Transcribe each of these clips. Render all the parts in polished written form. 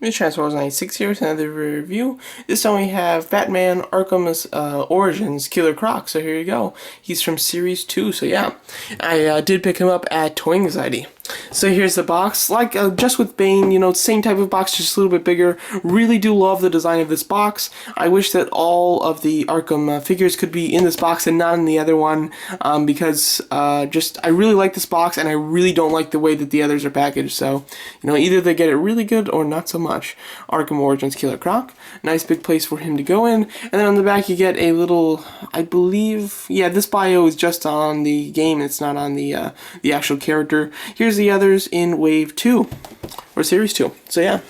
It's Transformers96 here with another review. This time we have Batman Arkham's Origins Killer Croc. So here you go. He's from Series 2, so yeah. I did pick him up at Toy Anxiety. So here's the box. Like, just with Bane, you know, same type of box, just a little bit bigger. Really do love the design of this box. I wish that all of the Arkham figures could be in this box and not in the other one, because I really like this box, and I really don't like the way that the others are packaged. So, you know, either they get it really good or not so much. Arkham Origins Killer Croc. Nice big place for him to go in. And then on the back you get a little, I believe, yeah, this bio is just on the game. It's not on the actual character. Here's the others in Wave 2, or Series 2. So yeah.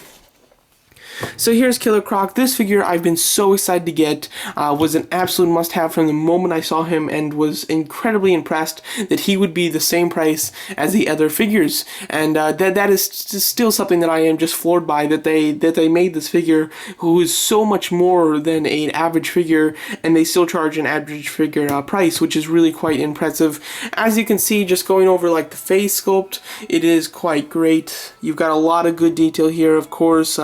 So here's Killer Croc. This figure I've been so excited to get, was an absolute must-have from the moment I saw him, and was incredibly impressed that he would be the same price as the other figures. And that is still something that I am just floored by, that they made this figure who is so much more than an average figure, and they still charge an average figure price, which is really quite impressive. As you can see, just going over like the face sculpt, it is quite great. You've got a lot of good detail here, of course.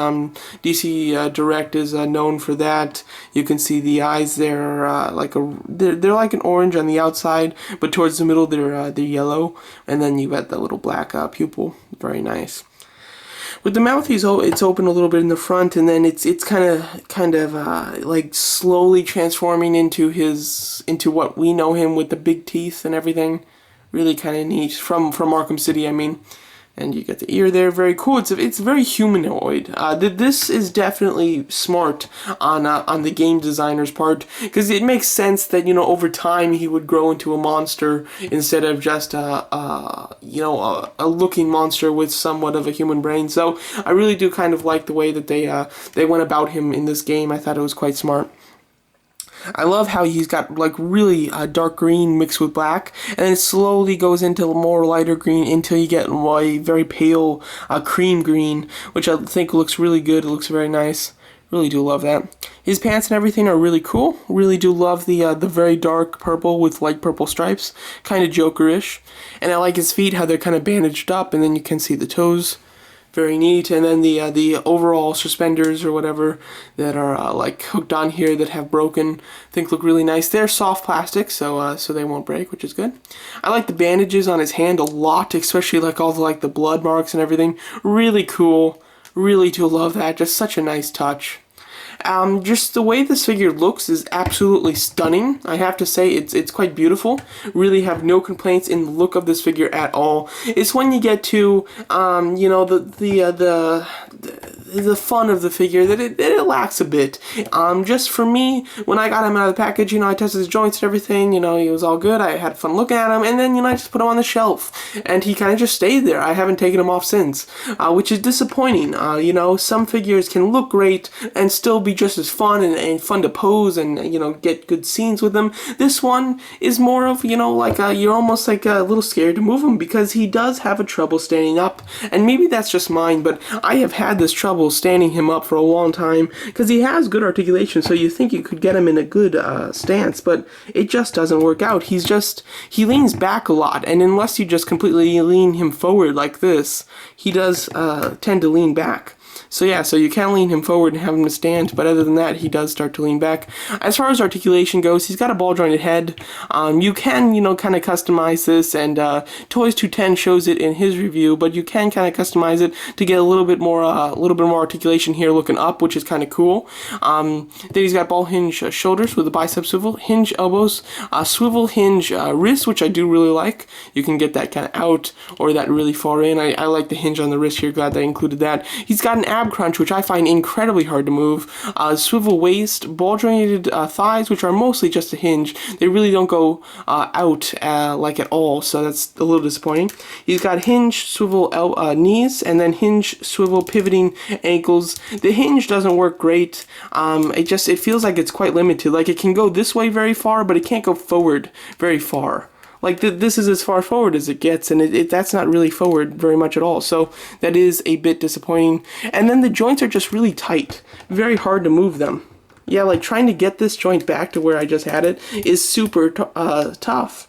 DC Direct is known for that. You can see the eyes there, they're like an orange on the outside, but towards the middle they're yellow, and then you got the little black pupil. Very nice. With the mouth, it's open a little bit in the front, and then it's kind of like slowly transforming into what we know him, with the big teeth and everything. Really kind of neat from Arkham City, I mean. And you get the ear there, very cool. It's very humanoid. This is definitely smart on the game designer's part, because it makes sense that, you know, over time he would grow into a monster instead of just a looking monster with somewhat of a human brain. So I really do kind of like the way that they went about him in this game. I thought it was quite smart. I love how he's got like really dark green mixed with black, and then it slowly goes into more lighter green until you get a very pale cream green, which I think looks really good. It looks very nice. Really do love that. His pants and everything are really cool. Really do love the very dark purple with light purple stripes, kind of Joker-ish. And I like his feet, how they're kind of bandaged up, and then you can see the toes. Very neat. And then the overall suspenders or whatever that are like hooked on here that have broken, I think look really nice. They're soft plastic, so they won't break, which is good. I like the bandages on his hand a lot, especially like all the blood marks and everything. Really cool. Really do love that. Just such a nice touch. Just the way this figure looks is absolutely stunning. I have to say, it's quite beautiful. Really have no complaints in the look of this figure at all. It's when you get to you know, the fun of the figure that it lacks a bit. Just for me, when I got him out of the package, you know, I tested his joints and everything. You know, he was all good. I had fun looking at him, and then, you know, I just put him on the shelf, and he kind of just stayed there. I haven't taken him off since, which is disappointing. You know, some figures can look great and still be just as fun and fun to pose and, you know, get good scenes with them. This one is more of, you know, like you're almost like a little scared to move him, because he does have a trouble standing up, and maybe that's just mine, but I have had this trouble standing him up for a long time, because he has good articulation, so you think you could get him in a good stance, but it just doesn't work out. He leans back a lot, and unless you just completely lean him forward like this, he does tend to lean back. So yeah, so you can lean him forward and have him to stand, but other than that, he does start to lean back. As far as articulation goes, he's got a ball-jointed head. You can, you know, kind of customize this, and Toys210 shows it in his review, but you can kind of customize it to get a little bit more articulation here looking up, which is kind of cool. Then he's got ball hinge shoulders with a bicep swivel, hinge elbows, swivel hinge wrist, which I do really like. You can get that kind of out or that really far in. I like the hinge on the wrist here, glad they included that. He's got an ab crunch, which I find incredibly hard to move. Swivel waist, ball jointed thighs, which are mostly just a hinge. They really don't go out like at all, so that's a little disappointing. He's got hinge swivel knees, and then hinge swivel pivoting ankles. The hinge doesn't work great. It feels like it's quite limited. Like, it can go this way very far, but it can't go forward very far. Like, this is as far forward as it gets, and that's not really forward very much at all, so that is a bit disappointing. And then the joints are just really tight, very hard to move them. Yeah, like, trying to get this joint back to where I just had it is super tough.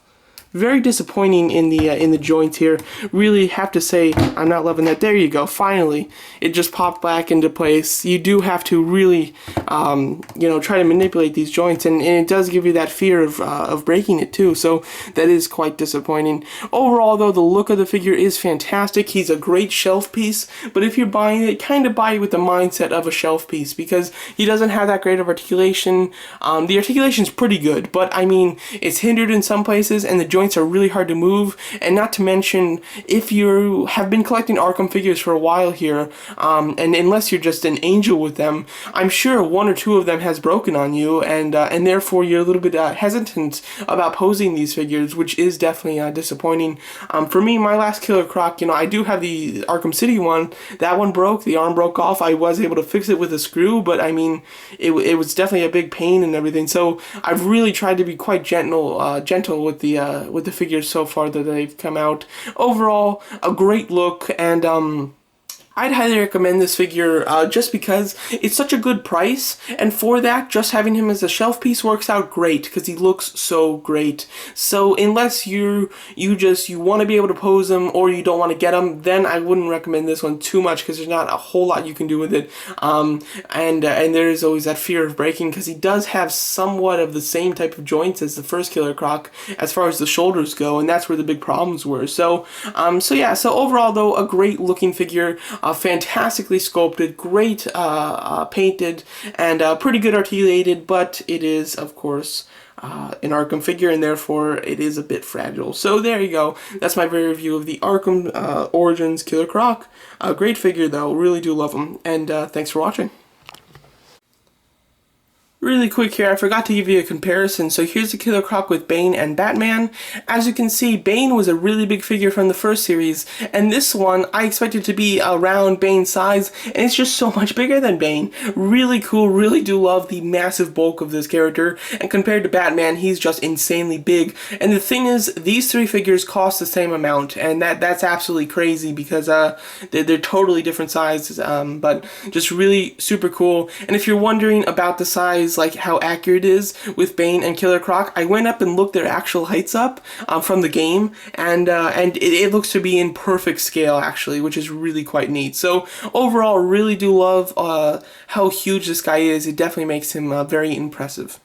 very disappointing in the joints here. Really have to say I'm not loving that. There you go. Finally, it just popped back into place. You do have to really, you know, try to manipulate these joints, and it does give you that fear of breaking it too. So that is quite disappointing. Overall, though, the look of the figure is fantastic. He's a great shelf piece, but if you're buying it, kind of buy it with the mindset of a shelf piece because he doesn't have that great of articulation. The articulation's pretty good, but I mean, it's hindered in some places, and the joints are really hard to move. And not to mention, if you have been collecting Arkham figures for a while here, and unless you're just an angel with them, I'm sure one or two of them has broken on you, and therefore you're a little bit hesitant about posing these figures, which is definitely disappointing. For me, my last Killer Croc, you know, I do have the Arkham City one. That one broke. The arm broke off. I was able to fix it with a screw, but I mean, it was definitely a big pain and everything. So I've really tried to be quite gentle with the figures so far that they've come out. Overall, a great look, and I'd highly recommend this figure just because it's such a good price, and for that, just having him as a shelf piece works out great because he looks so great. So unless you want to be able to pose him or you don't want to get him, then I wouldn't recommend this one too much because there's not a whole lot you can do with it. And there is always that fear of breaking because he does have somewhat of the same type of joints as the first Killer Croc as far as the shoulders go, and that's where the big problems were. So so overall though, a great looking figure. Fantastically sculpted, great painted, and pretty good articulated, but it is, of course, an Arkham figure, and therefore it is a bit fragile. So there you go. That's my very review of the Arkham Origins Killer Croc. A great figure, though. Really do love him. And thanks for watching. Really quick here, I forgot to give you a comparison. So here's the Killer Croc with Bane and Batman. As you can see, Bane was a really big figure from the first series, and this one I expected to be around Bane's size, and it's just so much bigger than Bane. Really cool, really do love the massive bulk of this character, and compared to Batman, he's just insanely big. And the thing is, these three figures cost the same amount, and that's absolutely crazy because they're totally different sizes, but just really super cool. And if you're wondering about the size, like how accurate it is with Bane and Killer Croc, I went up and looked their actual heights up from the game, and it looks to be in perfect scale actually, which is really quite neat. So overall, really do love how huge this guy is. It definitely makes him very impressive.